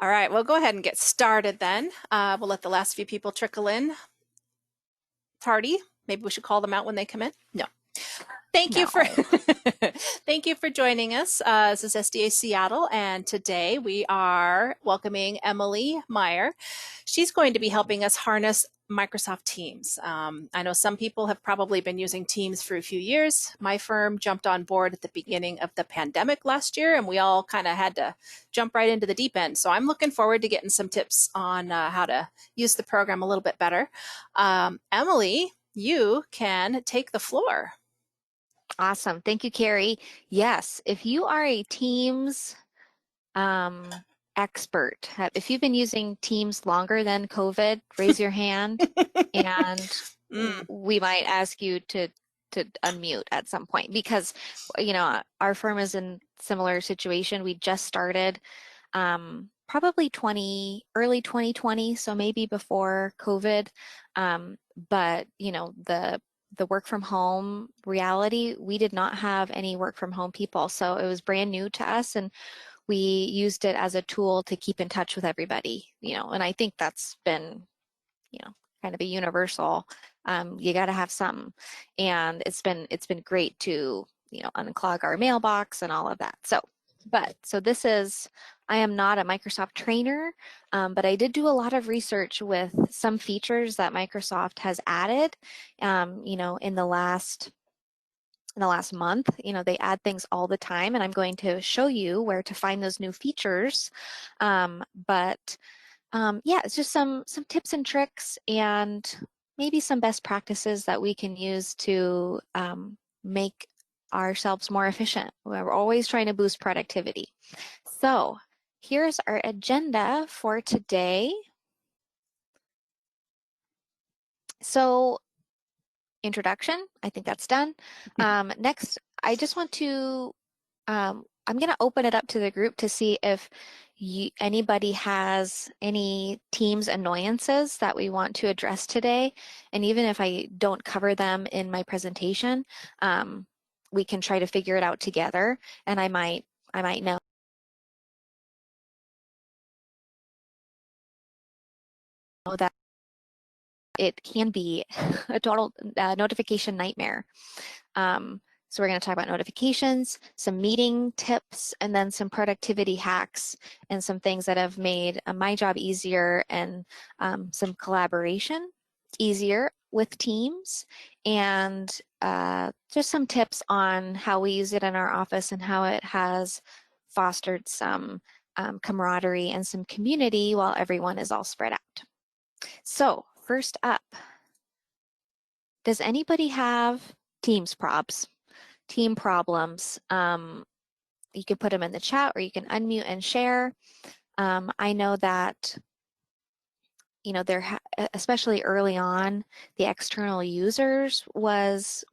All right, we'll go ahead and get started then. We'll let the last few people trickle in. Tardy, maybe we should call them out when they come in. No. Thank you for thank you for joining us. This is SDA Seattle, and today we are welcoming Emily Meyer. She's going to be helping us harness Microsoft Teams. I know some people have probably been using Teams for a few years. My firm jumped on board at the beginning of the pandemic last year, and we all kind of had to jump right into the deep end. So I'm looking forward to getting some tips on how to use the program a little bit better. Emily, you can take the floor. Awesome. Thank you, Carrie. Yes, if you are a Teams expert, if you've been using Teams longer than COVID, raise your hand and we might ask you to unmute at some point because, our firm is in similar situation. We just started probably early 2020, so maybe before COVID. But, the work from home reality, we did not have any work from home people. So it was brand new to us and we used it as a tool to keep in touch with everybody, and I think that's been, kind of a universal, you got to have some, and it's been great to, unclog our mailbox and all of that. So I am not a Microsoft trainer, but I did do a lot of research with some features that Microsoft has added, in the last month. They add things all the time, and I'm going to show you where to find those new features. Yeah, it's just some tips and tricks and maybe some best practices that we can use to make ourselves more efficient. We're always trying to boost productivity. So here's our agenda for today. So introduction, I think that's done. Next, I just want to, I'm going to open it up to the group to see if anybody has any Teams annoyances that we want to address today. And even if I don't cover them in my presentation, we can try to figure it out together. And I might know that it can be a total notification nightmare. So we're going to talk about notifications, some meeting tips, and then some productivity hacks and some things that have made my job easier and some collaboration easier with Teams, and just some tips on how we use it in our office and how it has fostered some camaraderie and some community while everyone is all spread out. So first up, does anybody have Teams probs? Team problems? You can put them in the chat or you can unmute and share. I know that, especially early on, the external users was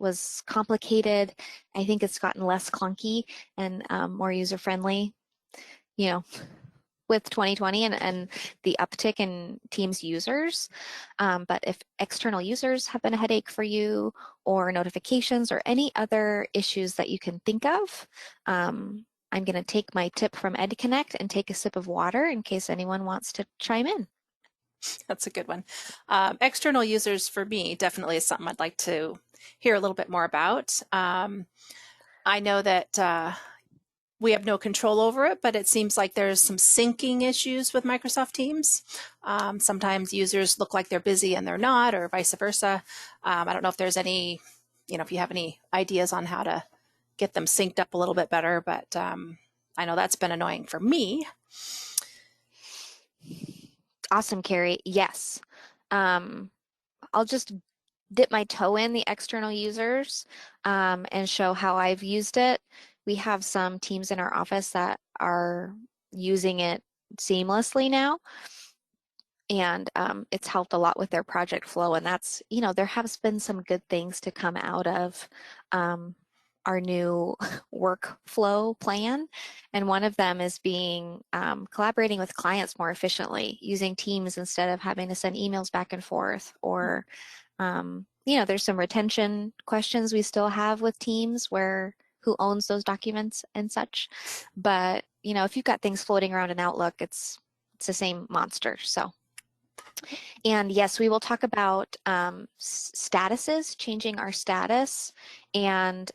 complicated. I think it's gotten less clunky and more user-friendly, with 2020 and the uptick in Teams users. But if external users have been a headache for you, or notifications or any other issues that you can think of, I'm going to take my tip from EdConnect and take a sip of water in case anyone wants to chime in. That's a good one. External users for me definitely is something I'd like to hear a little bit more about. I know that we have no control over it, but it seems like there's some syncing issues with Microsoft Teams. Sometimes users look like they're busy and they're not, or vice versa. I don't know if there's any, if you have any ideas on how to get them synced up a little bit better, but I know that's been annoying for me. Awesome, Carrie. Yes. I'll just dip my toe in the external users and show how I've used it. We have some teams in our office that are using it seamlessly now, and it's helped a lot with their project flow. And that's, there has been some good things to come out of our new workflow plan. And one of them is collaborating with clients more efficiently, using Teams instead of having to send emails back and forth, or there's some retention questions we still have with Teams where who owns those documents and such. But, you know, if you've got things floating around in Outlook, it's the same monster. So, and yes, we will talk about statuses, changing our status. And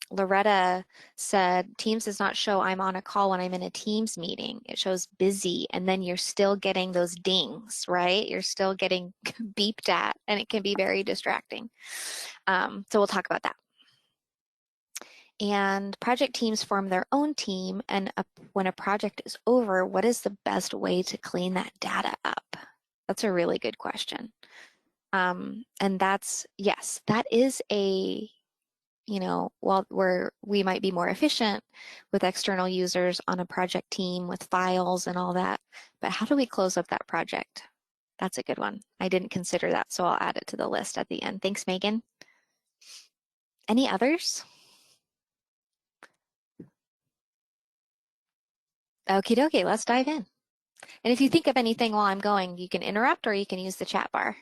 Loretta said, Teams does not show I'm on a call when I'm in a Teams meeting. It shows busy, and then you're still getting those dings, right? You're still getting beeped at, and it can be very distracting. So we'll talk about that. And project teams form their own team, and when a project is over, what is the best way to clean that data up? That's a really good question. And that's, yes, that is a, you know, while we might be more efficient with external users on a project team with files and all that, but how do we close up that project? That's a good one. I didn't consider that, so I'll add it to the list at the end. Thanks, Megan. Any others? Okie dokie, let's dive in. And if you think of anything while I'm going, you can interrupt or you can use the chat bar.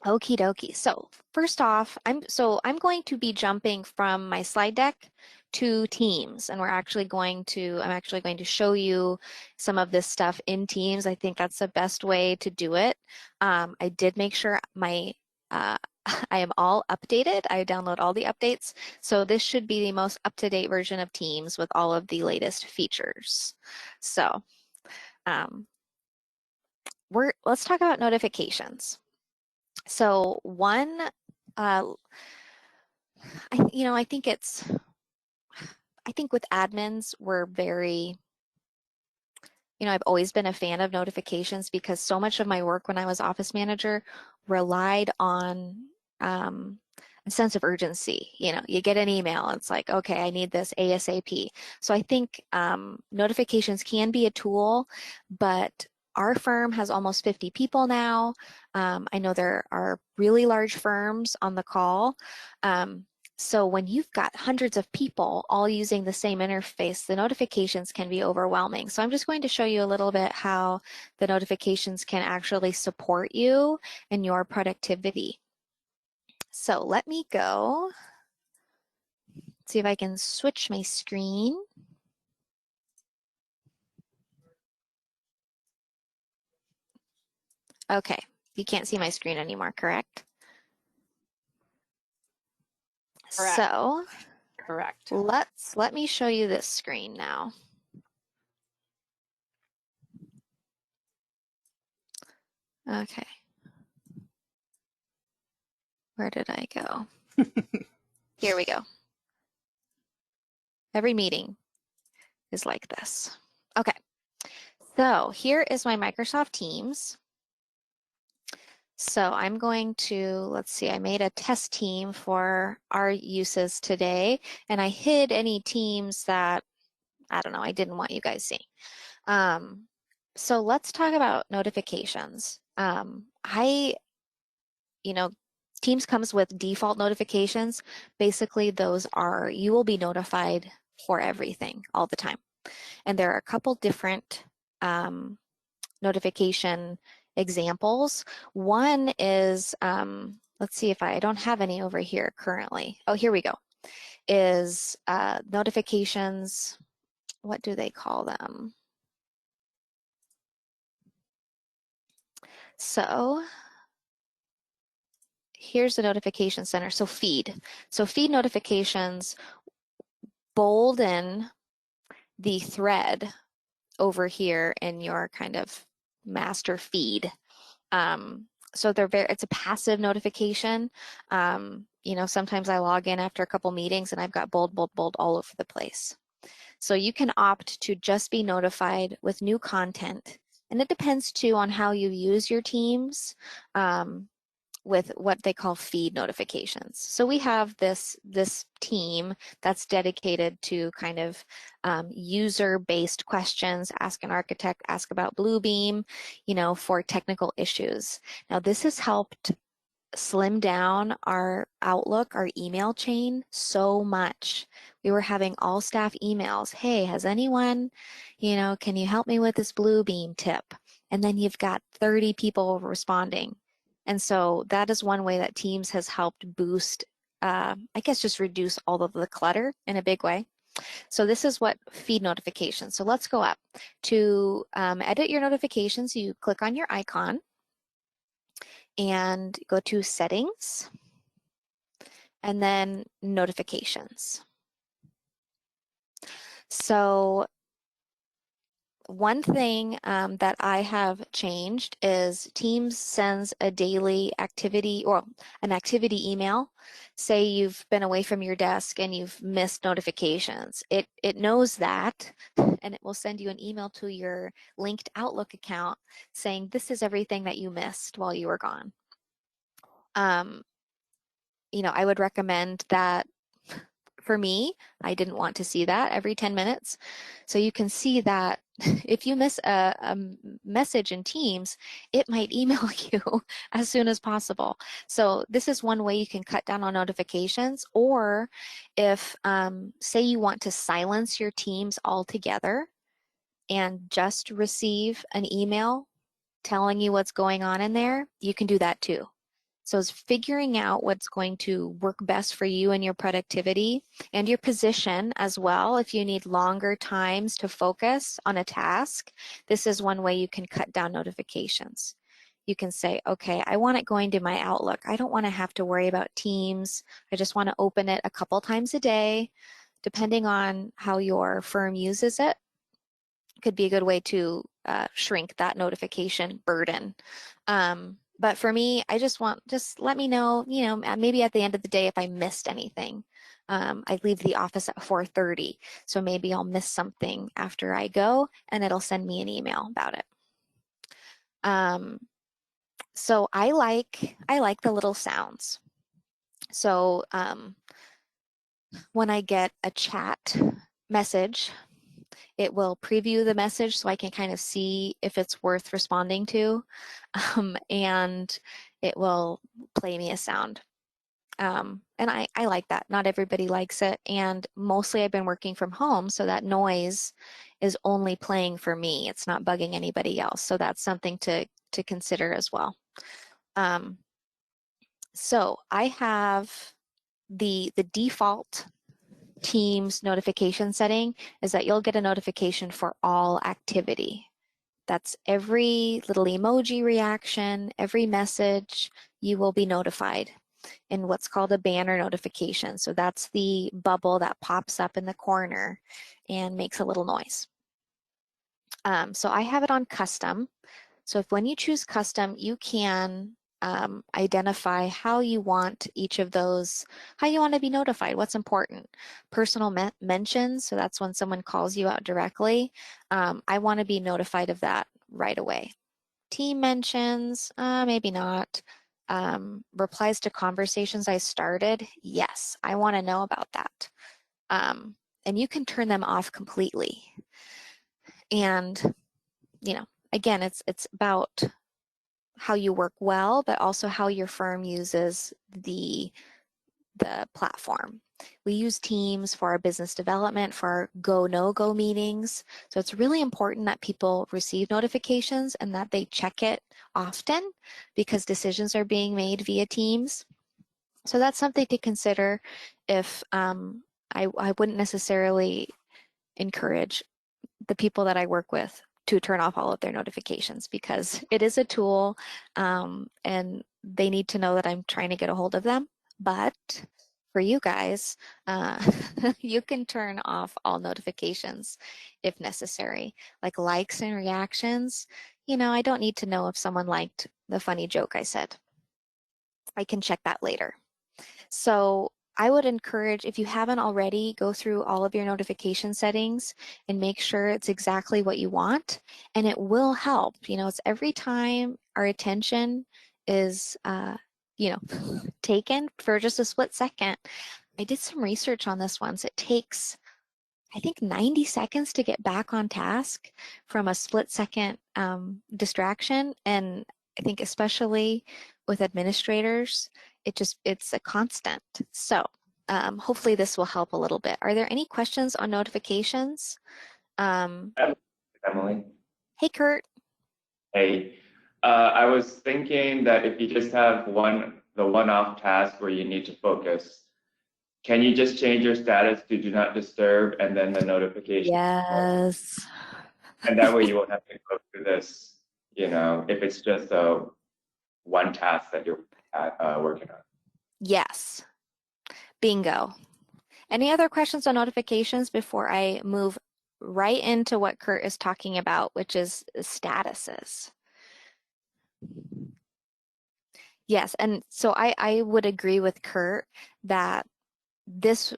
Okie dokie. So first off, I'm going to be jumping from my slide deck to Teams, and I'm actually going to show you some of this stuff in Teams. I think that's the best way to do it. I did make sure my I am all updated. I download all the updates. So this should be the most up-to-date version of Teams with all of the latest features. So let's talk about notifications. So one, I think with admins, we're very, I've always been a fan of notifications because so much of my work when I was office manager relied on a sense of urgency. You get an email, it's like, okay, I need this ASAP. So I think notifications can be a tool, but our firm has almost 50 people now. I know there are really large firms on the call. So when you've got hundreds of people all using the same interface, the notifications can be overwhelming. So I'm just going to show you a little bit how the notifications can actually support you and your productivity. So let me go, see if I can switch my screen. Okay, you can't see my screen anymore, correct? Correct. So correct. Let me show you this screen now. Okay. Where did I go? Here we go. Every meeting is like this. Okay. So here is my Microsoft Teams. So I'm going to, let's see, I made a test team for our uses today, and I hid any teams that, I don't know, I didn't want you guys seeing. So let's talk about notifications. Teams comes with default notifications. Basically, those are, you will be notified for everything all the time. And there are a couple different notification examples. One is, let's see if I don't have any over here currently. Oh, here we go. Is notifications, what do they call them? So here's the notification center. So feed. So feed notifications bolden the thread over here in your kind of master feed. So it's a passive notification. Sometimes I log in after a couple meetings and I've got bold, bold, bold all over the place. So you can opt to just be notified with new content. And it depends too on how you use your Teams with what they call feed notifications. So we have this team that's dedicated to kind of user-based questions, ask an architect, ask about Bluebeam, for technical issues. Now this has helped slim down our Outlook, our email chain so much. We were having all staff emails. Hey, has anyone, can you help me with this Bluebeam tip? And then you've got 30 people responding. And so that is one way that Teams has helped boost, I guess just reduce all of the clutter in a big way. So this is what feed notifications. So let's go up to edit your notifications. You click on your icon and go to settings and then notifications. So one thing that I have changed is Teams sends a daily activity or an activity email. Say you've been away from your desk and you've missed notifications. It knows that, and it will send you an email to your linked Outlook account saying this is everything that you missed while you were gone. You know, I would recommend that. For me, I didn't want to see that every 10 minutes. So you can see that if you miss a message in Teams, it might email you as soon as possible. So this is one way you can cut down on notifications. Or if, say you want to silence your Teams altogether and just receive an email telling you what's going on in there, you can do that too. So it's figuring out what's going to work best for you and your productivity and your position as well. If you need longer times to focus on a task, this is one way you can cut down notifications. You can say, okay, I want it going to my Outlook. I don't want to have to worry about Teams. I just want to open it a couple times a day, depending on how your firm uses it. Could be a good way to shrink that notification burden. But for me, I just let me know, you know, maybe at the end of the day if I missed anything. I leave the office at 4:30, so maybe I'll miss something after I go, and it'll send me an email about it. So I like the little sounds. So when I get a chat message, it will preview the message so I can kind of see if it's worth responding to, and it will play me a sound. And I like that. Not everybody likes it, and mostly I've been working from home, so that noise is only playing for me. It's not bugging anybody else, so that's something to consider as well. So I have the default Teams notification setting is that you'll get a notification for all activity. That's every little emoji reaction, every message, you will be notified in what's called a banner notification. So that's the bubble that pops up in the corner and makes a little noise. So I have it on custom. So if when you choose custom, you can identify how you want each of those, how you want to be notified, what's important. Personal mentions, so that's when someone calls you out directly. I want to be notified of that right away. Team mentions, maybe not. Replies to conversations I started, yes, I want to know about that. And you can turn them off completely. And, you know, again, it's about how you work well, but also how your firm uses the platform. We use Teams for our business development, for our go, no-go meetings. So it's really important that people receive notifications and that they check it often because decisions are being made via Teams. So that's something to consider if I wouldn't necessarily encourage the people that I work with to turn off all of their notifications because it is a tool and they need to know that I'm trying to get a hold of them. But for you guys, you can turn off all notifications if necessary, like likes and reactions. You know, I don't need to know if someone liked the funny joke I said. I can check that later. So I would encourage, if you haven't already, go through all of your notification settings and make sure it's exactly what you want, and it will help. You know, it's every time our attention is, you know, taken for just a split second. I did some research on this once. It takes, I think, 90 seconds to get back on task from a split second distraction. And I think especially with administrators, it's a constant. So hopefully this will help a little bit. Are there any questions on notifications? Emily. Hey, Kurt. Hey, I was thinking that if you just have the one-off task where you need to focus, can you just change your status to do not disturb and then the notification? Yes. And that way you won't have to go through this, if it's just one task that you're working on. Yes. Bingo. Any other questions on notifications before I move right into what Kurt is talking about, which is statuses? Yes, and so I would agree with Kurt that this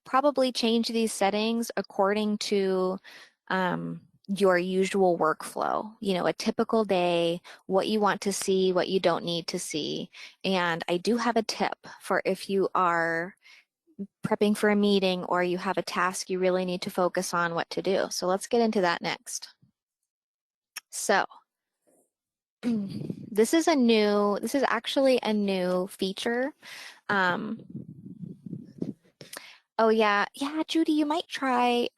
probably change these settings according to your usual workflow, a typical day, what you want to see, what you don't need to see. And I do have a tip for if you are prepping for a meeting or you have a task you really need to focus on what to do. So let's get into that next. So this is actually a new feature. Oh yeah, Judy, you might try,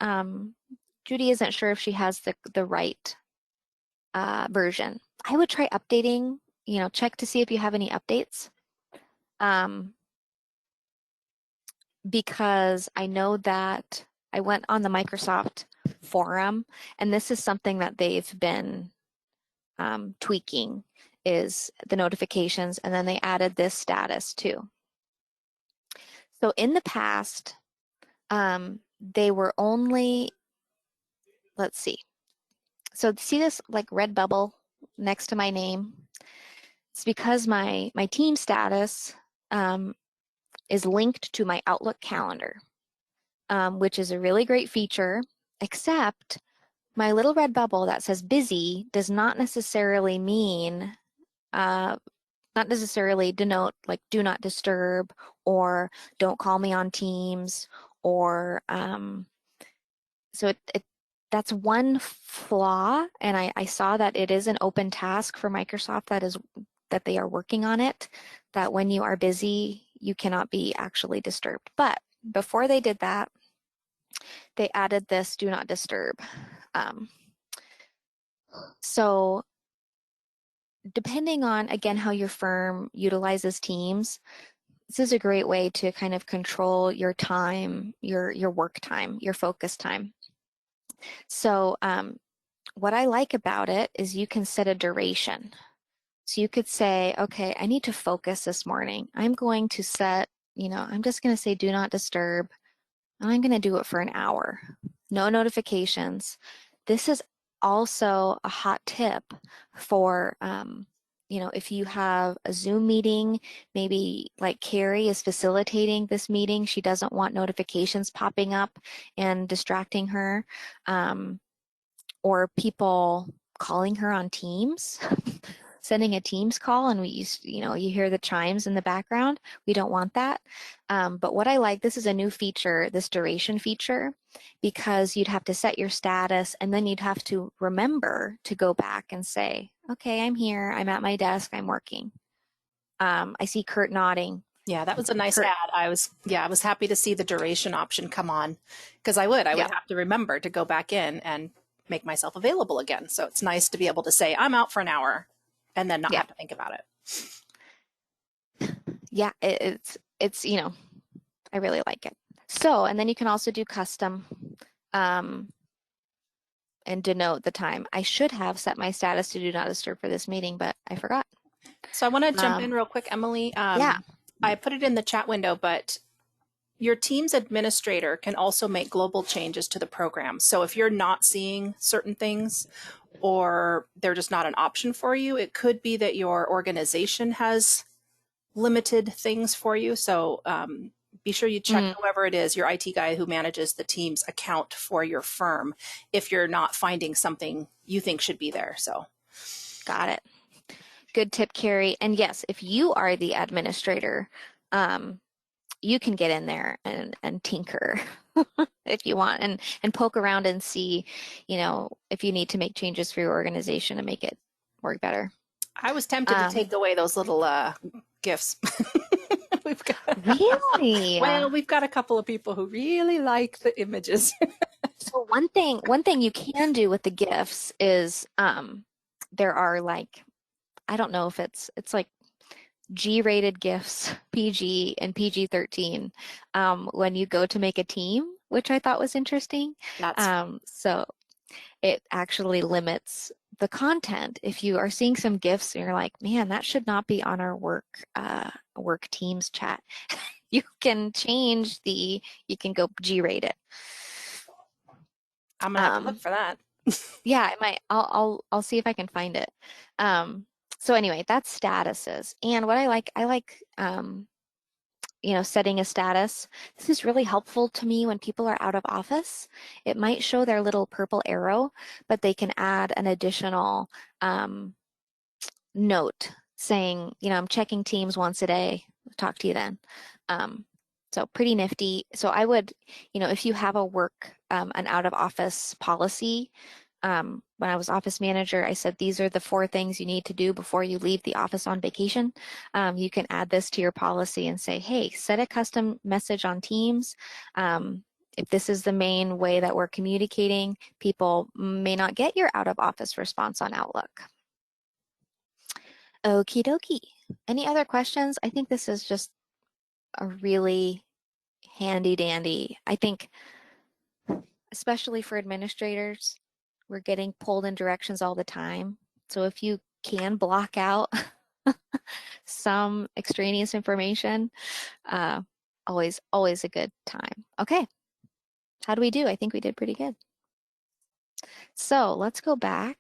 Judy isn't sure if she has the right version. I would try updating, check to see if you have any updates. Because I know that I went on the Microsoft forum, and this is something that they've been tweaking, is the notifications, and then they added this status too. So in the past, they were only, let's see. So see this like red bubble next to my name? It's because my team status is linked to my Outlook calendar, which is a really great feature, except my little red bubble that says busy does not necessarily mean, not necessarily denote like do not disturb or don't call me on Teams, or so that's one flaw, and I saw that it is an open task for Microsoft that they are working on it, that when you are busy, you cannot be actually disturbed. But before they did that, they added this do not disturb. So depending on, again, how your firm utilizes Teams, this is a great way to kind of control your time, your work time, your focus time. So what I like about it is you can set a duration. So you could say, okay, I need to focus this morning. I'm going to set, I'm just going to say do not disturb, and I'm going to do it for an hour. No notifications. This is also a hot tip for, if you have a Zoom meeting, maybe like Carrie is facilitating this meeting, she doesn't want notifications popping up and distracting her, or people calling her on Teams, sending a Teams call, and you hear the chimes in the background. We don't want that. But what I like, this is a new feature, this duration feature, because you'd have to set your status, and then you'd have to remember to go back and say, okay, I'm here, I'm at my desk, I'm working. I see Kurt nodding. Yeah, that was a nice add. I was happy to see the duration option come on, because I would have to remember to go back in and make myself available again. So it's nice to be able to say I'm out for an hour and then not have to think about it. Yeah, it's I really like it. So, and then you can also do custom and denote the time. I should have set my status to do not disturb for this meeting, but I forgot. So I want to jump in real quick, Emily. I put it in the chat window, but your team's administrator can also make global changes to the program. So if you're not seeing certain things or they're just not an option for you, it could be that your organization has limited things for you. So be sure you check whoever it is, your IT guy who manages the team's account for your firm, if you're not finding something you think should be there. So got it. Good tip, Carrie. And yes, if you are the administrator, you can get in there and tinker if you want, and poke around and see, if you need to make changes for your organization to make it work better. I was tempted to take away those little GIFs. Really? Well, we've got a couple of people who really like the images. So one thing you can do with the GIFs is there are like, I don't know if it's like G-rated gifts, PG and PG-13, when you go to make a team, which I thought was interesting. That's So it actually limits the content. If you are seeing some gifts and you're like, man, that should not be on our work Teams chat, you can change you can go G-rate it. I'm gonna have to look for that. Yeah, I might. I'll see if I can find it. So anyway, that's statuses. And what I like, setting a status. This is really helpful to me when people are out of office. It might show their little purple arrow, but they can add an additional note saying, I'm checking Teams once a day. Talk to you then. So pretty nifty. So I would, if you have an out of office policy, when I was office manager, I said, these are the 4 things you need to do before you leave the office on vacation. You can add this to your policy and say, hey, set a custom message on Teams. If this is the main way that we're communicating, people may not get your out of office response on Outlook. Okie dokie. Any other questions? I think this is just a really handy dandy. I think, especially for administrators, we're getting pulled in directions all the time. So if you can block out some extraneous information, always a good time. Okay, how do we do? I think we did pretty good. So let's go back.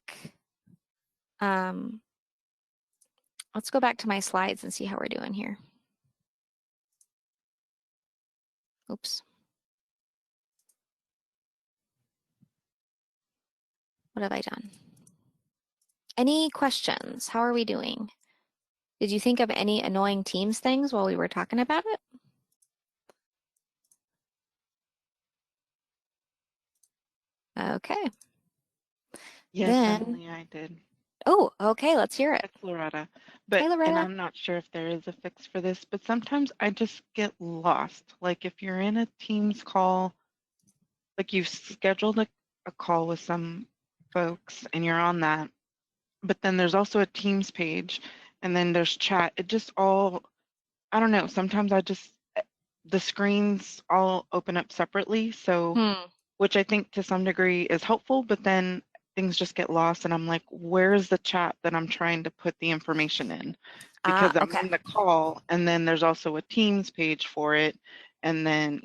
Let's go back to my slides and see how we're doing here. Oops. What have I done? Any questions? How are we doing? Did you think of any annoying Teams things while we were talking about it? Okay. Yes, Then, Emily, I did. oh, okay, let's hear it. It's Loretta. Hey, Loretta. And I'm not sure if there is a fix for this, but sometimes I just get lost. Like if you're in a Teams call, like you've scheduled a call with some folks and you're on that, but then there's also a Teams page and then there's chat. It just all, I don't know, sometimes the screens all open up separately. So, which I think to some degree is helpful, but then things just get lost and I'm like, where's the chat that I'm trying to put the information in? Because I'm in the call and then there's also a Teams page for it. And then,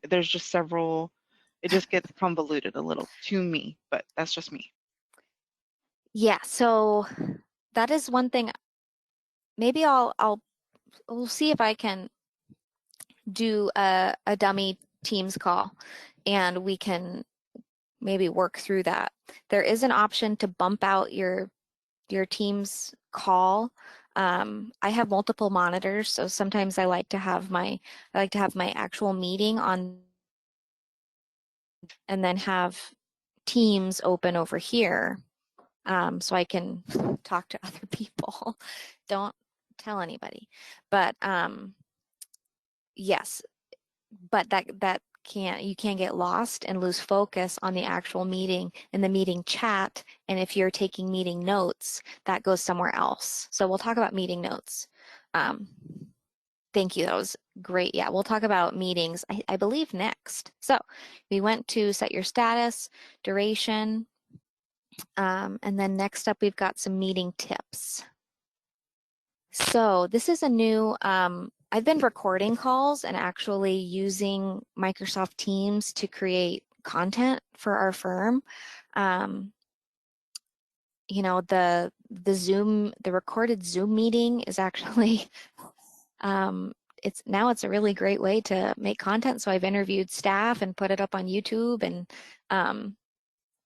there's just several, it just gets convoluted a little to me, but that's just me. Yeah, so that is one thing. Maybe we'll see if I can do a dummy Teams call and we can maybe work through that. There is an option to bump out your Teams call. I have multiple monitors, so sometimes I like to have my actual meeting on and then have Teams open over here, so I can talk to other people. Don't tell anybody, but yes, but you can get lost and lose focus on the actual meeting and the meeting chat. And if you're taking meeting notes, that goes somewhere else. So we'll talk about meeting notes. Thank you, that was great. Yeah, we'll talk about meetings, I believe, next. So we went to set your status, duration, and then next up we've got some meeting tips. So this is a new, I've been recording calls and actually using Microsoft Teams to create content for our firm. The recorded Zoom meeting is actually, it's a really great way to make content. So I've interviewed staff and put it up on YouTube, and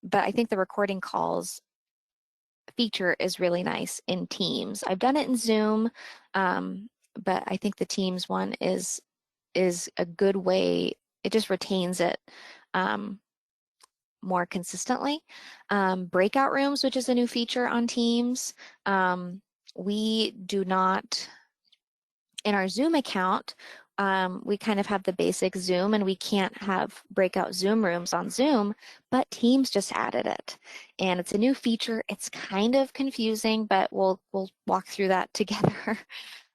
but I think the recording calls feature is really nice in Teams. I've done it in Zoom, but I think the Teams one is a good way. It just retains it more consistently. Breakout Rooms, which is a new feature on Teams. We do not, in our Zoom account, we kind of have the basic Zoom and we can't have breakout Zoom rooms on Zoom, but Teams just added it. And it's a new feature. It's kind of confusing, but we'll walk through that together.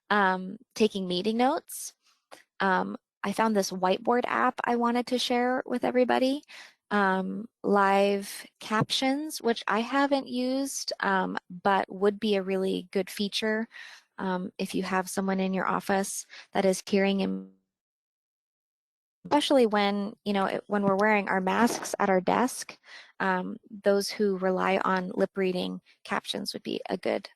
taking meeting notes. I found this Whiteboard app I wanted to share with everybody. Live Captions, which I haven't used, but would be a really good feature if you have someone in your office that is hearing and especially when, when we're wearing our masks at our desk, those who rely on lip reading captions would be a good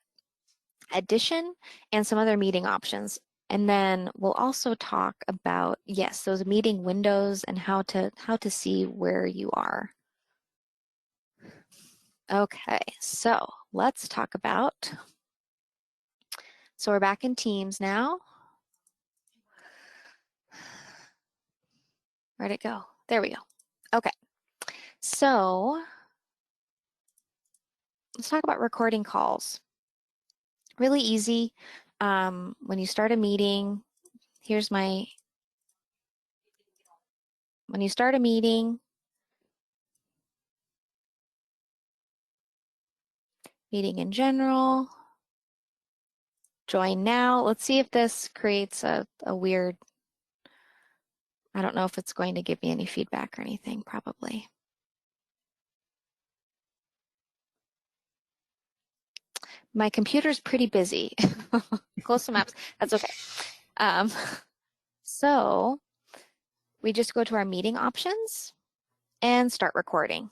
addition, and some other meeting options. And then we'll also talk about, yes, those meeting windows and how to see where you are. Okay, so let's talk about, so we're back in Teams now. Where'd it go? There we go. Okay, so let's talk about recording calls. Really easy. When you start a meeting, when you start a meeting in general, join now. Let's see if this creates a weird, I don't know if it's going to give me any feedback or anything, probably. My computer's pretty busy. Close some apps, that's okay. So we just go to our meeting options and start recording.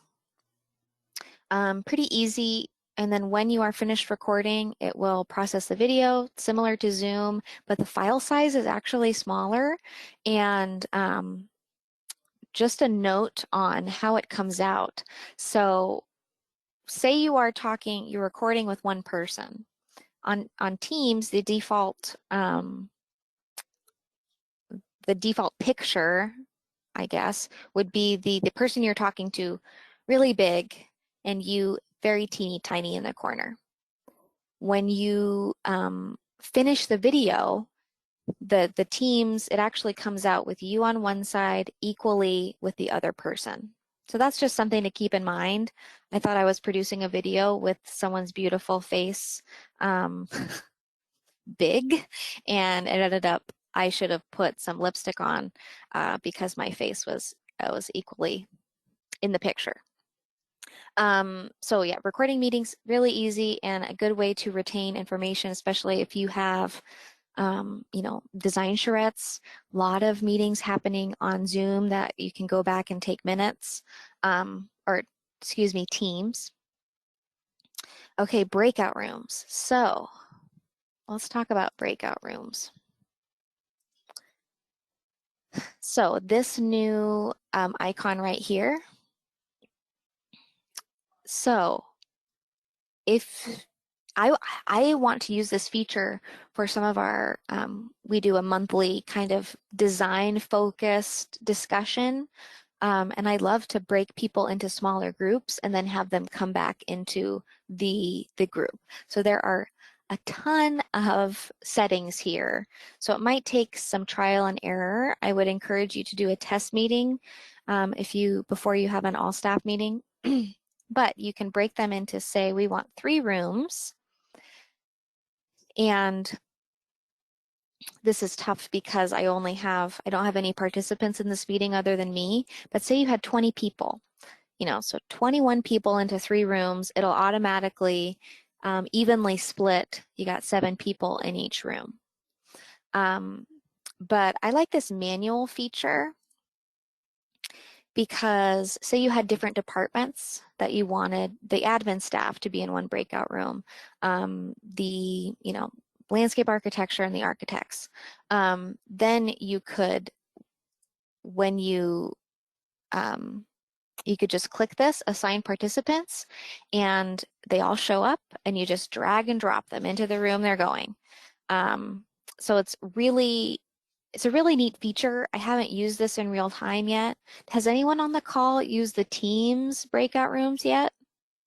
Pretty easy. And then when you are finished recording, it will process the video, similar to Zoom, but the file size is actually smaller. And just a note on how it comes out. So say you're recording with one person. On Teams, the default picture, I guess, would be the person you're talking to really big and you very teeny tiny in the corner. When you finish the video, the Teams, it actually comes out with you on one side equally with the other person. So that's just something to keep in mind. I thought I was producing a video with someone's beautiful face big, and it ended up I should have put some lipstick on because my face was equally in the picture. So yeah, recording meetings, really easy and a good way to retain information, especially if you have design charrettes, a lot of meetings happening on Zoom that you can go back and take minutes, Teams. Okay, breakout rooms. So let's talk about breakout rooms. So this new icon right here. So if I want to use this feature for some of our, we do a monthly kind of design focused discussion. And I love to break people into smaller groups and then have them come back into the group. So there are a ton of settings here. So it might take some trial and error. I would encourage you to do a test meeting before you have an all staff meeting. But you can break them into, say, we want 3 rooms. And this is tough because I don't have any participants in this meeting other than me, but say you had 20 people, so 21 people into 3 rooms, it'll automatically evenly split. You got 7 people in each room. But I like this manual feature because say you had different departments that you wanted the admin staff to be in one breakout room, the landscape architecture and the architects. Then you could, when you could just click this, assign participants, and they all show up and you just drag and drop them into the room they're going. So it's a really neat feature. I haven't used this in real time yet. Has anyone on the call used the Teams breakout rooms yet?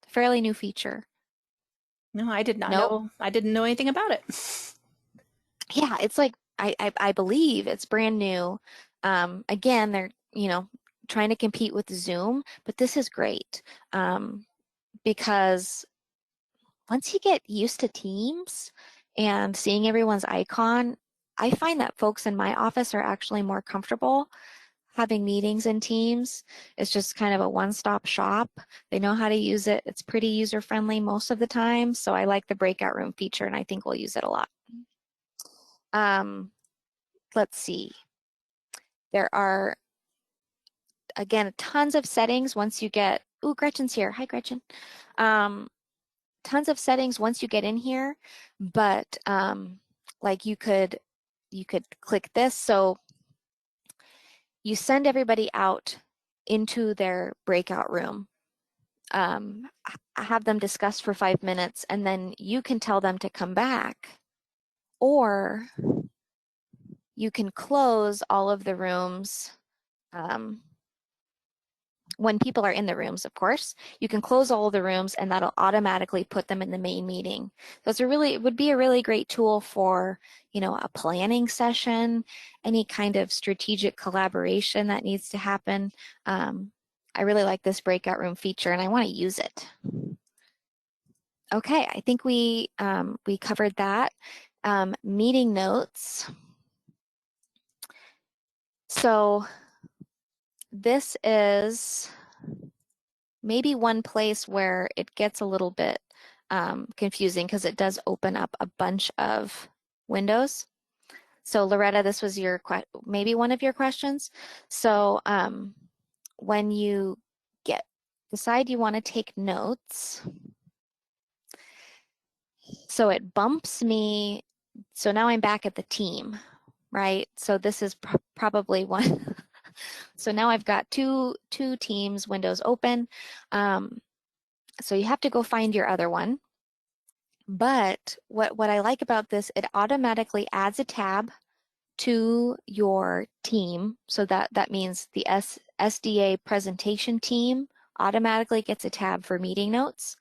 Fairly new feature. No, I did not know. I didn't know anything about it. Yeah, it's like, I believe it's brand new. Again, they're, trying to compete with Zoom, but this is great because once you get used to Teams and seeing everyone's icon, I find that folks in my office are actually more comfortable having meetings in Teams. It's just kind of a one-stop shop. They know how to use it. It's pretty user-friendly most of the time. So I like the breakout room feature, and I think we'll use it a lot. Let's see. There are, again, tons of settings once you get, ooh, Gretchen's here. Hi, Gretchen. Tons of settings once you get in here, but like you could click this. So you send everybody out into their breakout room, have them discuss for 5 minutes, and then you can tell them to come back, or you can close all of the rooms when people are in the rooms, of course. You can close all of the rooms and that'll automatically put them in the main meeting. So it would be a really great tool for, a planning session, any kind of strategic collaboration that needs to happen. I really like this breakout room feature and I want to use it. Okay, I think we covered that. Meeting notes. So this is maybe one place where it gets a little bit confusing because it does open up a bunch of windows. So Loretta, this was maybe one of your questions. So when you decide you want to take notes, so it bumps me. So now I'm back at the team, right? So this is probably one. So now I've got two teams windows open. So you have to go find your other one. But what I like about this, it automatically adds a tab to your team. So that means the SDA presentation team automatically gets a tab for meeting notes.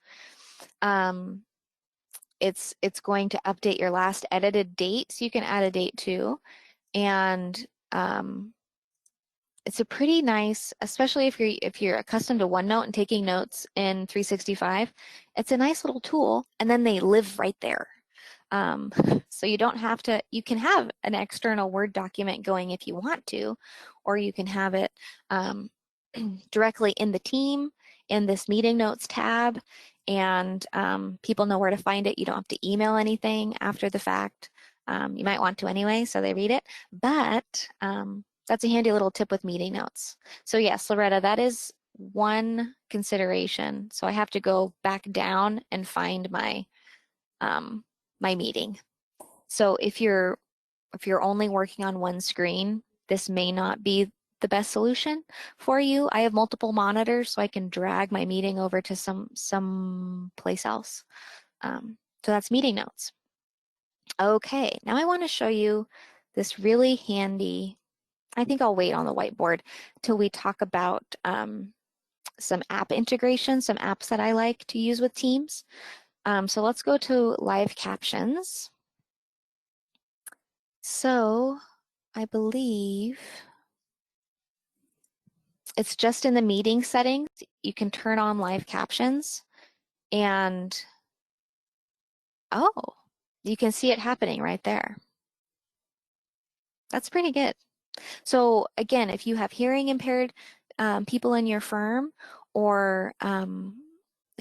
It's going to update your last edited date, so you can add a date too. And it's a pretty nice, especially if you're accustomed to OneNote and taking notes in 365, it's a nice little tool, and then they live right there. So you don't have to, you can have an external Word document going if you want to, or you can have it directly in the team in this meeting notes tab, and people know where to find it. You don't have to email anything after the fact. You might want to anyway, so they read it, but that's a handy little tip with meeting notes. So yes, Loretta, that is one consideration. So I have to go back down and find my my meeting. So if you're only working on one screen, this may not be the best solution for you. I have multiple monitors, so I can drag my meeting over to some place else. So that's meeting notes. Okay, now I want to show you this really handy, I think I'll wait on the whiteboard till we talk about some app integration, some apps that I like to use with Teams. So let's go to live captions. So I believe it's just in the meeting settings. You can turn on live captions and oh, you can see it happening right there. That's pretty good. So again, if you have hearing impaired people in your firm, or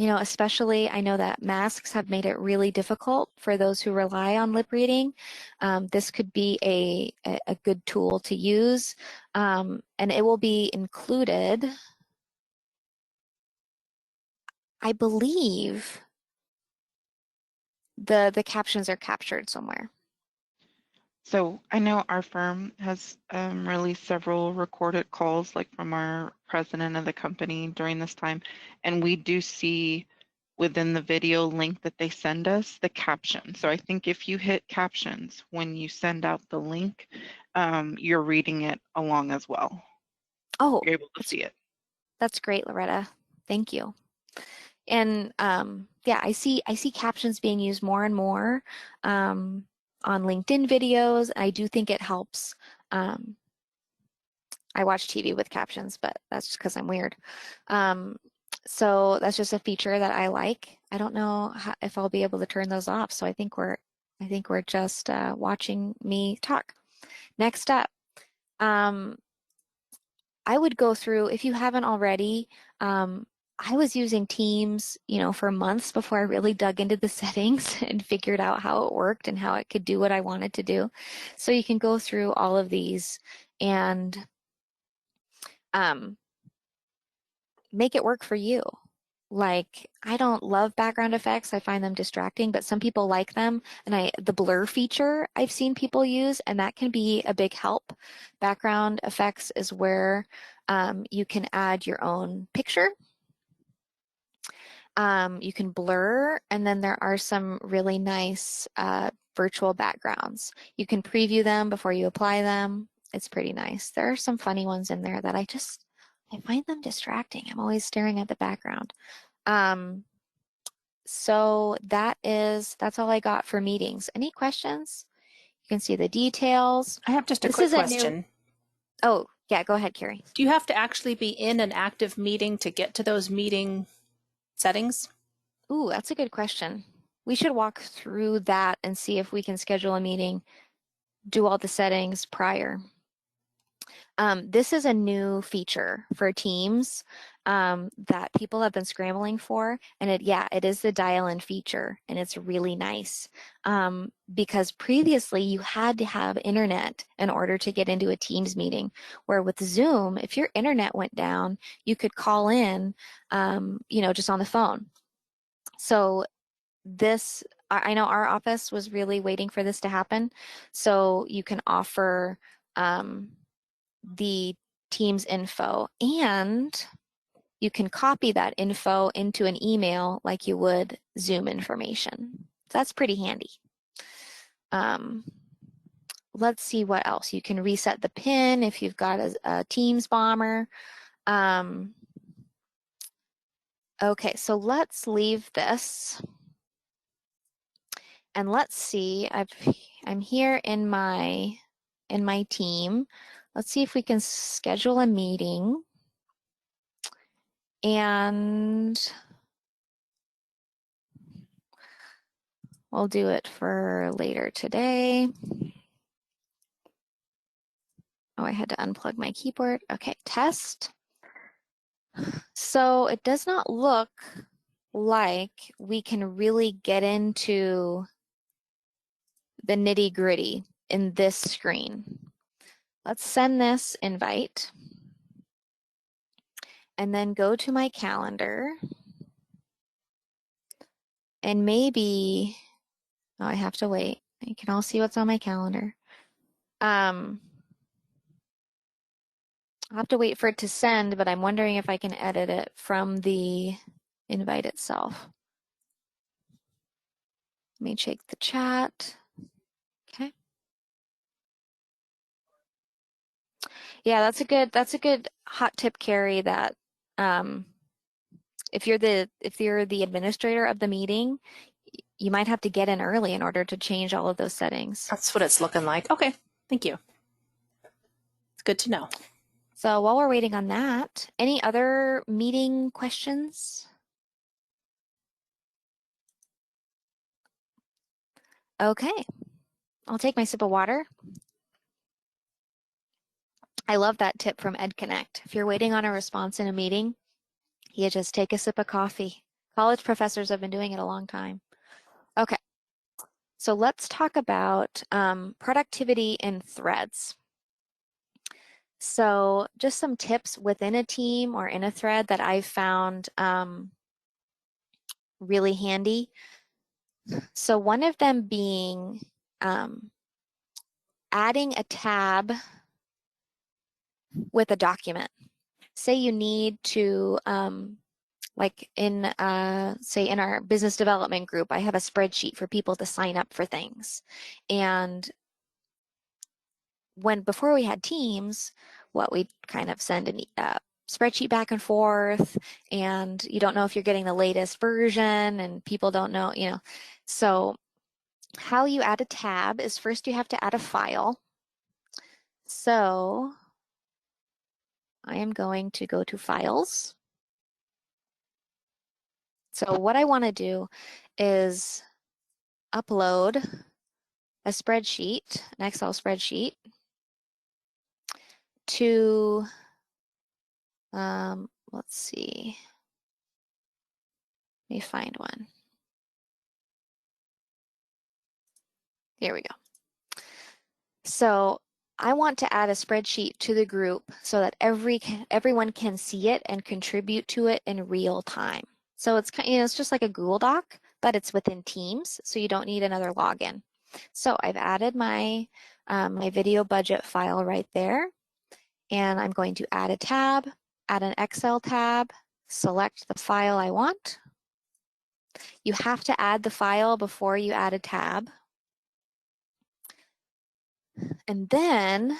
especially I know that masks have made it really difficult for those who rely on lip reading. This could be a good tool to use, and it will be included, I believe the captions are captured somewhere. So I know our firm has released several recorded calls, like from our president of the company during this time, and we do see within the video link that they send us the caption. So I think if you hit captions when you send out the link, you're reading it along as well. Oh, you're able to see it. That's great, Loretta. Thank you. And yeah, I see captions being used more and more on LinkedIn videos. I do think it helps. I watch TV with captions, but that's just because I'm weird. So that's just a feature that I like. I don't know if I'll be able to turn those off. So I think we're I think we're just watching me talk. Next up, I would go through, if you haven't already, I was using Teams, for months before I really dug into the settings and figured out how it worked and how it could do what I wanted to do. So you can go through all of these and make it work for you. Like, I don't love background effects. I find them distracting, but some people like them. And the blur feature I've seen people use, and that can be a big help. Background effects is where you can add your own picture. You can blur, and then there are some really nice virtual backgrounds. You can preview them before you apply them. It's pretty nice. There are some funny ones in there that I find them distracting. I'm always staring at the background. So that's all I got for meetings. Any questions? You can see the details. I have just a quick question. Oh, yeah, go ahead, Carrie. Do you have to actually be in an active meeting to get to those meeting settings? Ooh, that's a good question. We should walk through that and see if we can schedule a meeting, do all the settings prior. This is a new feature for Teams that people have been scrambling for, and it is the dial-in feature, and it's really nice because previously you had to have internet in order to get into a Teams meeting, where with Zoom, if your internet went down, you could call in, just on the phone. So I know our office was really waiting for this to happen, so you can offer the Teams info, and you can copy that info into an email like you would Zoom information. That's pretty handy. Let's see what else. You can reset the pin if you've got a Teams bomber. Okay, so let's leave this. And let's see, I'm here in my team. Let's see if we can schedule a meeting. And we'll do it for later today. Oh, I had to unplug my keyboard. Okay, test. So it does not look like we can really get into the nitty-gritty in this screen. Let's send this invite and then go to my calendar. And maybe, oh, I have to wait. You can all see what's on my calendar. I'll have to wait for it to send, but I'm wondering if I can edit it from the invite itself. Let me check the chat. Okay. Yeah, that's a good hot tip, Carrie, that if you're the administrator of the meeting, you might have to get in early in order to change all of those settings. That's what it's looking like. Okay, thank you. It's good to know. So while we're waiting on that, any other meeting questions? Okay, I'll take my sip of water. I love that tip from EdConnect. If you're waiting on a response in a meeting, you just take a sip of coffee. College professors have been doing it a long time. Okay, so let's talk about productivity in threads. So just some tips within a team or in a thread that I've found really handy. So one of them being adding a tab with a document. Say you need to, like say in our business development group, I have a spreadsheet for people to sign up for things. And before we had Teams, we'd kind of send a spreadsheet back and forth, and you don't know if you're getting the latest version, and people don't know, So how you add a tab is first you have to add a file. So I am going to go to Files. So what I want to do is upload a spreadsheet, an Excel spreadsheet, to, let's see, let me find one. Here we go. So I want to add a spreadsheet to the group so that everyone can see it and contribute to it in real time. So it's it's just like a Google Doc, but it's within Teams, so you don't need another login. So I've added my my video budget file right there, and I'm going to add a tab, add an Excel tab, select the file I want. You have to add the file before you add a tab. And then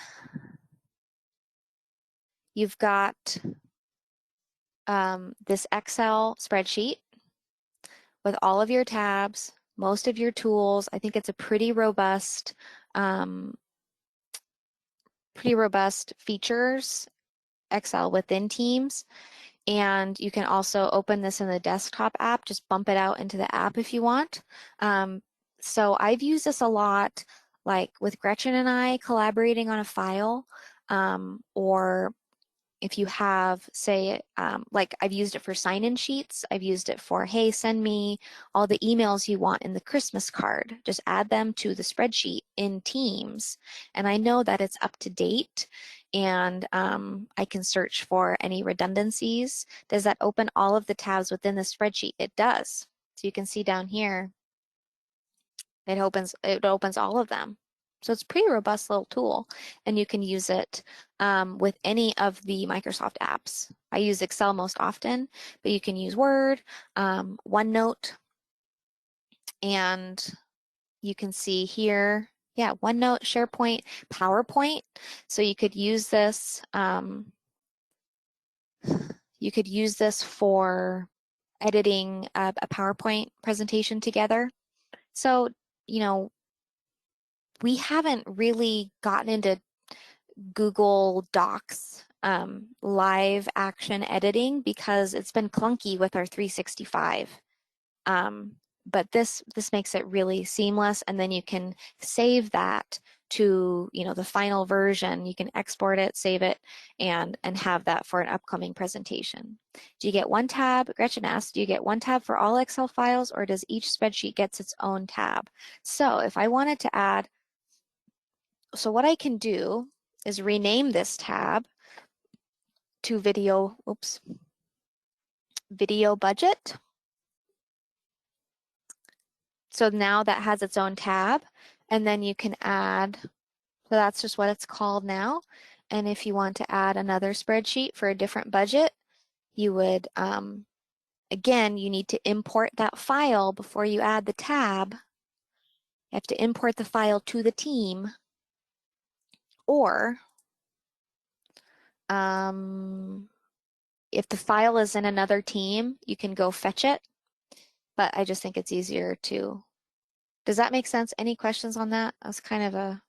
you've got this Excel spreadsheet with all of your tabs, most of your tools. I think it's a pretty robust features Excel within Teams. And you can also open this in the desktop app, just bump it out into the app if you want. So I've used this a lot, like with Gretchen and I collaborating on a file, or if you have, say, like I've used it for sign-in sheets. I've used it for, hey, send me all the emails you want in the Christmas card. Just add them to the spreadsheet in Teams. And I know that it's up to date, and I can search for any redundancies. Does that open all of the tabs within the spreadsheet? It does. So you can see down here, it opens all of them. So it's a pretty robust little tool, and you can use it with any of the Microsoft apps. I use Excel most often, but you can use Word, OneNote, and you can see here, yeah, OneNote, SharePoint, PowerPoint. So you could use this. You could use this for editing a PowerPoint presentation together. So, you know, we haven't really gotten into Google Docs live action editing because it's been clunky with our 365. But this makes it really seamless, and then you can save that to, you know, the final version. You can export it, save it, and have that for an upcoming presentation. Do you get one tab? Gretchen asked, do you get one tab for all Excel files, or does each spreadsheet get its own tab? So if I wanted to add, so what I can do is rename this tab to video budget. So now that has its own tab, and then you can add, so that's just what it's called now. And if you want to add another spreadsheet for a different budget, you would, again, you need to import that file before you add the tab. You have to import the file to the team, or if the file is in another team, you can go fetch it. But I just think it's easier to. Does that make sense? Any questions on that? That's kind of a.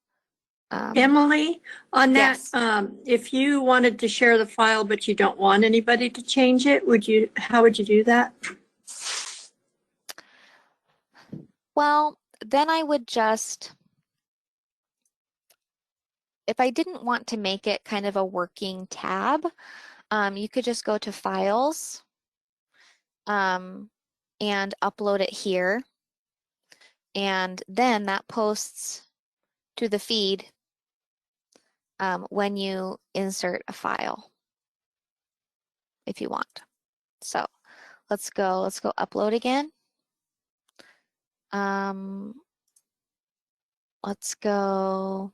Emily, on that, yes. if you wanted to share the file but you don't want anybody to change it, how would you do that? Well, then I would just, if I didn't want to make it kind of a working tab, you could just go to Files and upload it here. And then that posts to the feed when you insert a file, if you want. So let's go upload again. Let's go.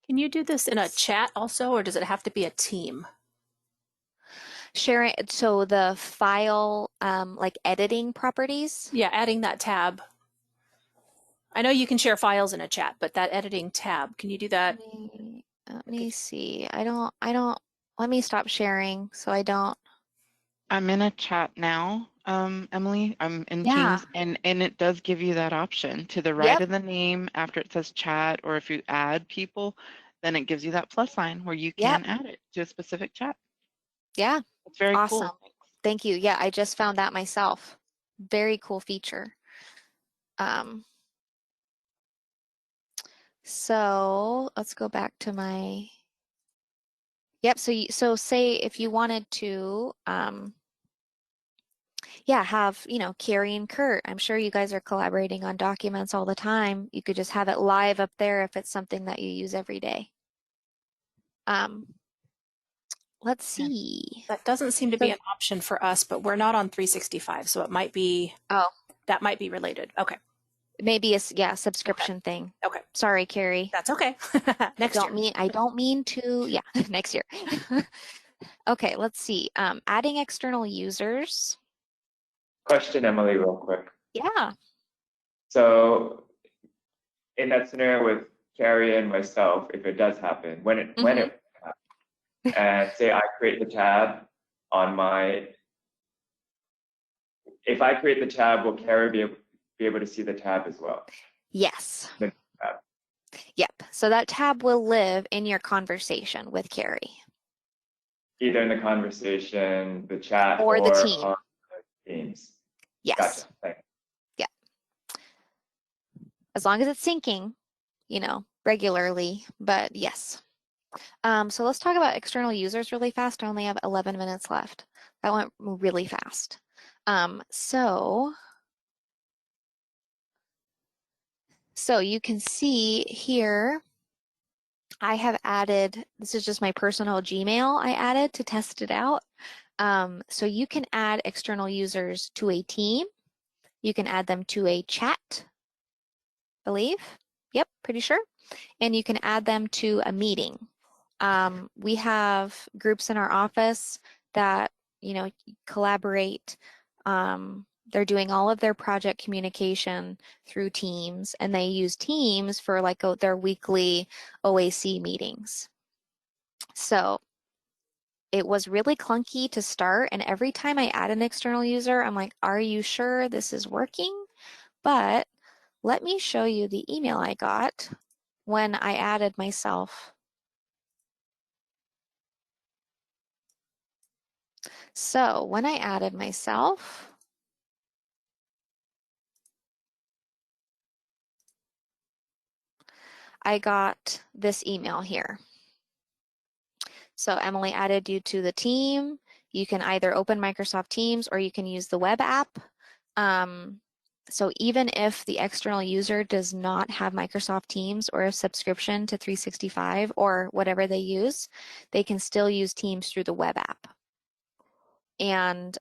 Can you do this in a chat also, or does it have to be a team? Sharing, so the file, like editing properties? Yeah, adding that tab. I know you can share files in a chat, but that editing tab, can you do that? Let me see. I don't, let me stop sharing so I don't. I'm in a chat now, Emily. I'm in Teams, and it does give you that option to the right of the name after it says chat, or if you add people, then it gives you that plus sign where you can add it to a specific chat. Yeah. It's very awesome. cool. Thank you. Yeah, I just found that myself. Very cool feature. So let's go back to my, yep. So say if you wanted to, yeah, have, Carrie and Kurt. I'm sure you guys are collaborating on documents all the time. You could just have it live up there if it's something that you use every day. Let's see. That doesn't seem to be an option for us, but we're not on 365, so it might be, that might be related. Okay. Maybe a subscription thing. Okay. Sorry, Carrie. That's okay. Next year. I don't mean to, yeah, next year. Okay, let's see. Adding external users. Question, Emily, real quick. Yeah. So in that scenario with Carrie and myself, if it does happen, when it happens, and say I create the tab on my, if I create the tab, will Carrie be able to see the tab as well? Yes. The tab. Yep. So that tab will live in your conversation with Carrie. Either in the conversation, the chat, or the team. On the Teams. Yes. Gotcha. Thanks. Yeah. As long as it's syncing, regularly, but yes. So let's talk about external users really fast. I only have 11 minutes left. That went really fast. So you can see here, I have added, this is just my personal Gmail I added to test it out. So you can add external users to a team. You can add them to a chat, I believe. Yep, pretty sure. And you can add them to a meeting. We have groups in our office that, collaborate. They're doing all of their project communication through Teams, and they use Teams for like their weekly OAC meetings. So it was really clunky to start, and every time I add an external user, I'm like, are you sure this is working? But let me show you the email I got when I added myself. So when I added myself, I got this email here. So Emily added you to the team. You can either open Microsoft Teams or you can use the web app. So even if the external user does not have Microsoft Teams or a subscription to 365 or whatever they use, they can still use Teams through the web app. And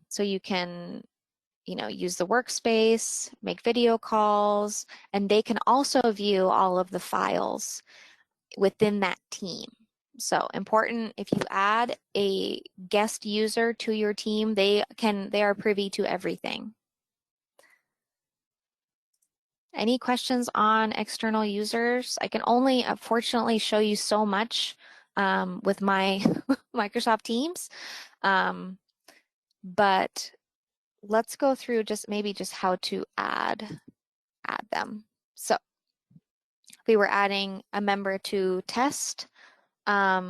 so you can, use the workspace, make video calls, and they can also view all of the files within that team. So important, if you add a guest user to your team, they are privy to everything. Any questions on external users? I can only, unfortunately, show you so much with my Microsoft Teams. But let's go through maybe just how to add them. So if we were adding a member to test, I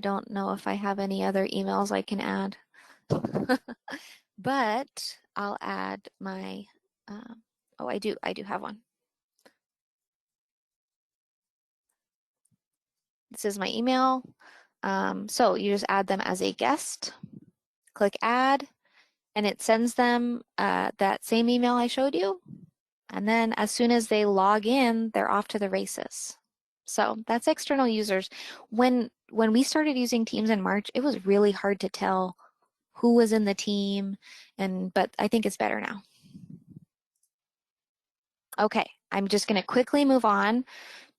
don't know if I have any other emails I can add, but I'll add my, oh, I do have one. This is my email. So you just add them as a guest, click add, and it sends them that same email I showed you. And then as soon as they log in, they're off to the races. So that's external users. When we started using Teams in March, it was really hard to tell who was in the team, but I think it's better now. Okay, I'm just going to quickly move on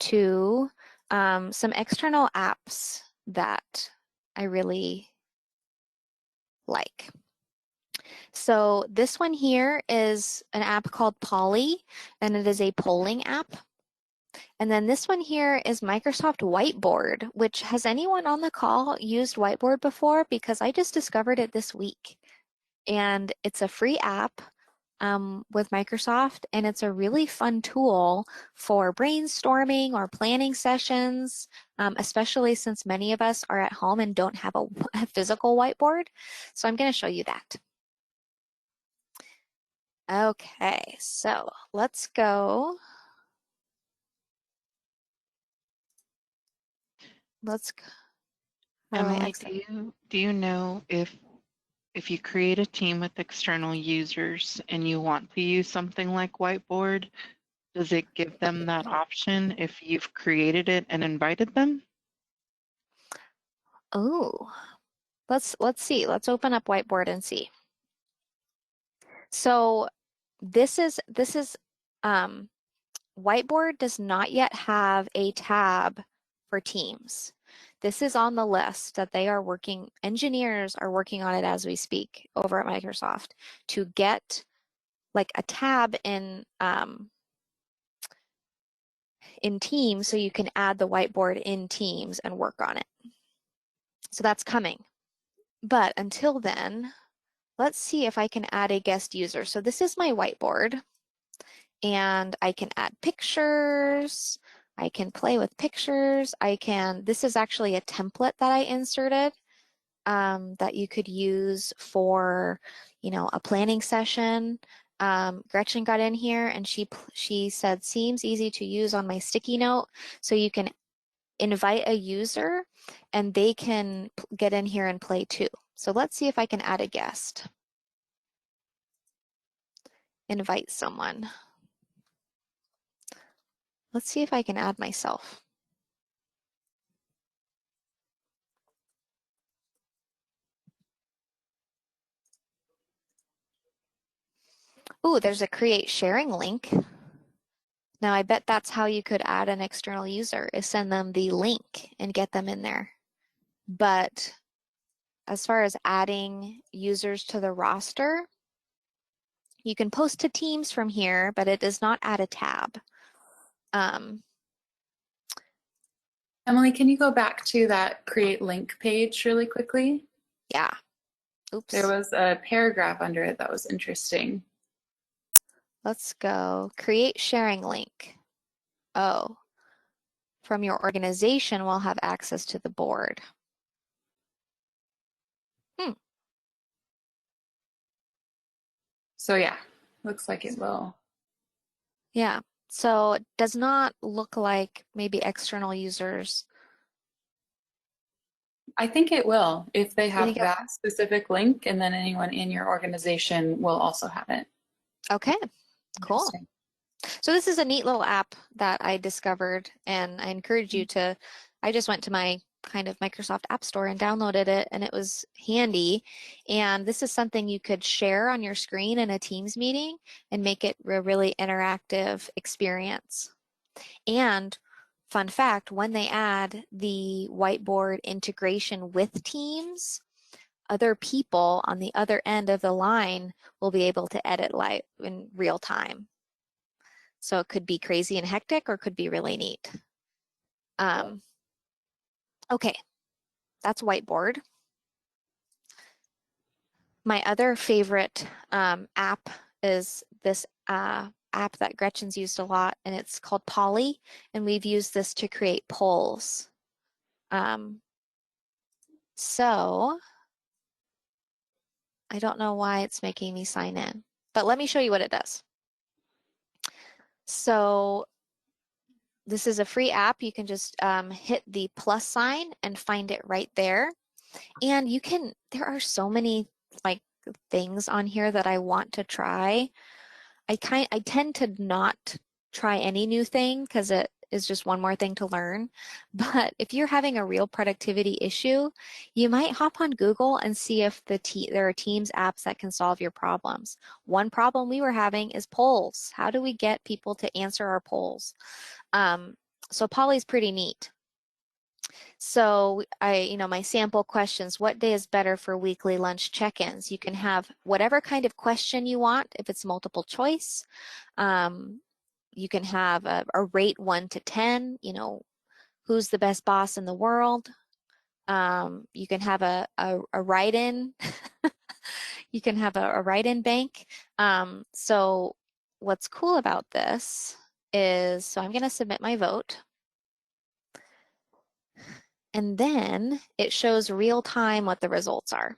to some external apps that I really like. So this one here is an app called Polly, and it is a polling app. And then this one here is Microsoft Whiteboard, which has anyone on the call used Whiteboard before? Because I just discovered it this week. And it's a free app. with Microsoft, and it's a really fun tool for brainstorming or planning sessions, especially since many of us are at home and don't have a physical whiteboard. So I'm going to show you that. Okay, so let's go. Let's go. Emily, do you know if you create a team with external users and you want to use something like Whiteboard, does it give them that option if you've created it and invited them? Oh, let's see. Let's open up Whiteboard and see. So this is Whiteboard does not yet have a tab for Teams. This is on the list that they are working, engineers are working on it as we speak over at Microsoft to get like a tab in Teams so you can add the whiteboard in Teams and work on it. So that's coming. But until then, let's see if I can add a guest user. So this is my whiteboard and I can add pictures. I can play with pictures. This is actually a template that I inserted that you could use for, a planning session. Gretchen got in here and she said, seems easy to use on my sticky note. So you can invite a user and they can get in here and play too. So let's see if I can add a guest. Invite someone. Let's see if I can add myself. Ooh, there's a create sharing link. Now I bet that's how you could add an external user, is send them the link and get them in there. But as far as adding users to the roster, you can post to Teams from here, but it does not add a tab. Emily, can you go back to that create link page really quickly? Yeah. Oops. There was a paragraph under it that was interesting. Let's go. Create sharing link. Oh. From your organization will have access to the board. So yeah, looks like it will. Yeah. So it does not look like maybe external users. I think it will if they have that specific link, and then anyone in your organization will also have it. Okay, cool. So this is a neat little app that I discovered, and I encourage you to, I just went to my kind of Microsoft App Store and downloaded it, and it was handy. And this is something you could share on your screen in a Teams meeting and make it a really interactive experience. And fun fact, when they add the whiteboard integration with Teams, other people on the other end of the line will be able to edit live in real time. So it could be crazy and hectic, or could be really neat. Okay, that's Whiteboard. My other favorite app is this app that Gretchen's used a lot, and it's called Polly, and we've used this to create polls. So I don't know why it's making me sign in, but let me show you what it does. So this is a free app. You can just hit the plus sign and find it right there. And you can, there are so many like things on here that I want to try. I tend to not try any new thing because it is just one more thing to learn. But if you're having a real productivity issue, you might hop on Google and see if there are Teams apps that can solve your problems. One problem we were having is polls. How do we get people to answer our polls? So Polly's pretty neat. So my sample questions, what day is better for weekly lunch check-ins? You can have whatever kind of question you want. If it's multiple choice, you can have a rate 1 to 10, who's the best boss in the world? You can have a write-in. You can have a write-in bank. So what's cool about this is, so I'm going to submit my vote. And then it shows real time what the results are.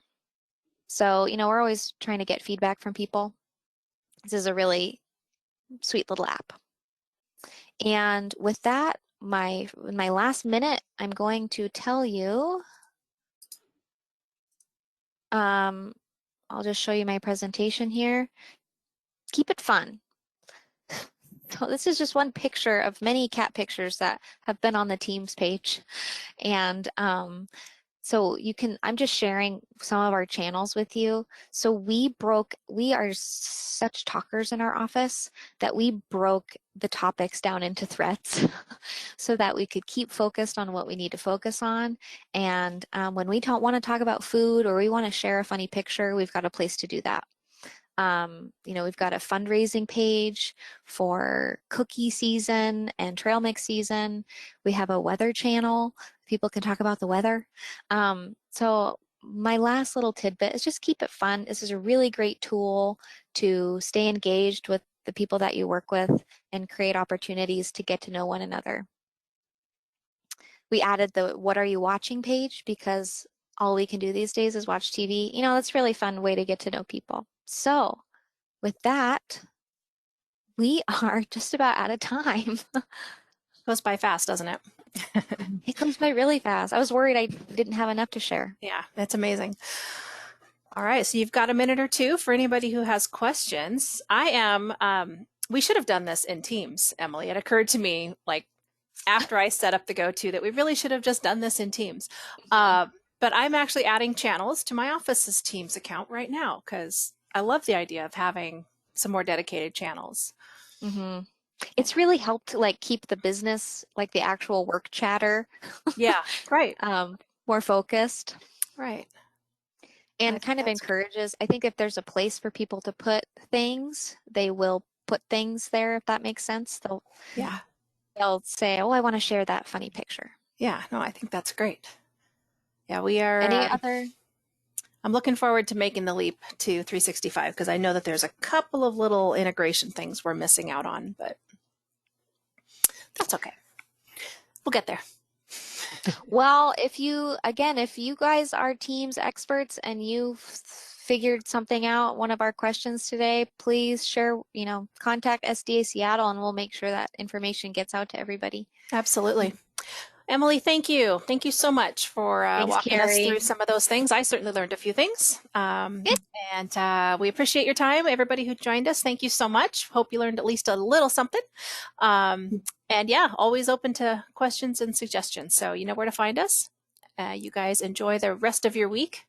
So, you know, we're always trying to get feedback from people. This is a really sweet little app. And with that, in my last minute, I'm going to tell you, I'll just show you my presentation here. Keep it fun. So this is just one picture of many cat pictures that have been on the Teams page. And so I'm just sharing some of our channels with you. So we are such talkers in our office that we broke the topics down into threads so that we could keep focused on what we need to focus on. And when we don't want to talk about food or we want to share a funny picture, we've got a place to do that. You know, we've got a fundraising page for cookie season and trail mix season. We have a weather channel. People can talk about the weather. So my last little tidbit is just keep it fun. This is a really great tool to stay engaged with the people that you work with and create opportunities to get to know one another. We added the "What are you watching" page because all we can do these days is watch TV. You know, that's a really fun way to get to know people. So with that, we are just about out of time. Goes by fast, doesn't it? It goes by really fast. I was worried I didn't have enough to share. Yeah, that's amazing. All right, so you've got a minute or two for anybody who has questions. We should have done this in Teams, Emily. It occurred to me, like, after I set up the go-to that we really should have just done this in Teams. But I'm actually adding channels to my office's Teams account right now because I love the idea of having some more dedicated channels. Mm-hmm. It's really helped like keep the business, like the actual work chatter. Yeah, right. More focused. Right. And kind of encourages, I think if there's a place for people to put things, they will put things there, if that makes sense. They'll say, oh, I want to share that funny picture. Yeah, no, I think that's great. Yeah, we are. I'm looking forward to making the leap to 365 because I know that there's a couple of little integration things we're missing out on, but that's okay. We'll get there. Well, if you guys are Teams experts and you've figured something out, one of our questions today, please share, contact SDA Seattle and we'll make sure that information gets out to everybody. Absolutely. Emily, thank you. Thank you so much for walking us through some of those things. I certainly learned a few things. And we appreciate your time. Everybody who joined us, thank you so much. Hope you learned at least a little something. And yeah, always open to questions and suggestions. So you know where to find us. You guys enjoy the rest of your week.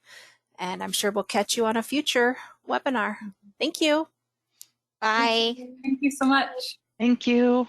And I'm sure we'll catch you on a future webinar. Thank you. Bye. Thank you so much. Thank you.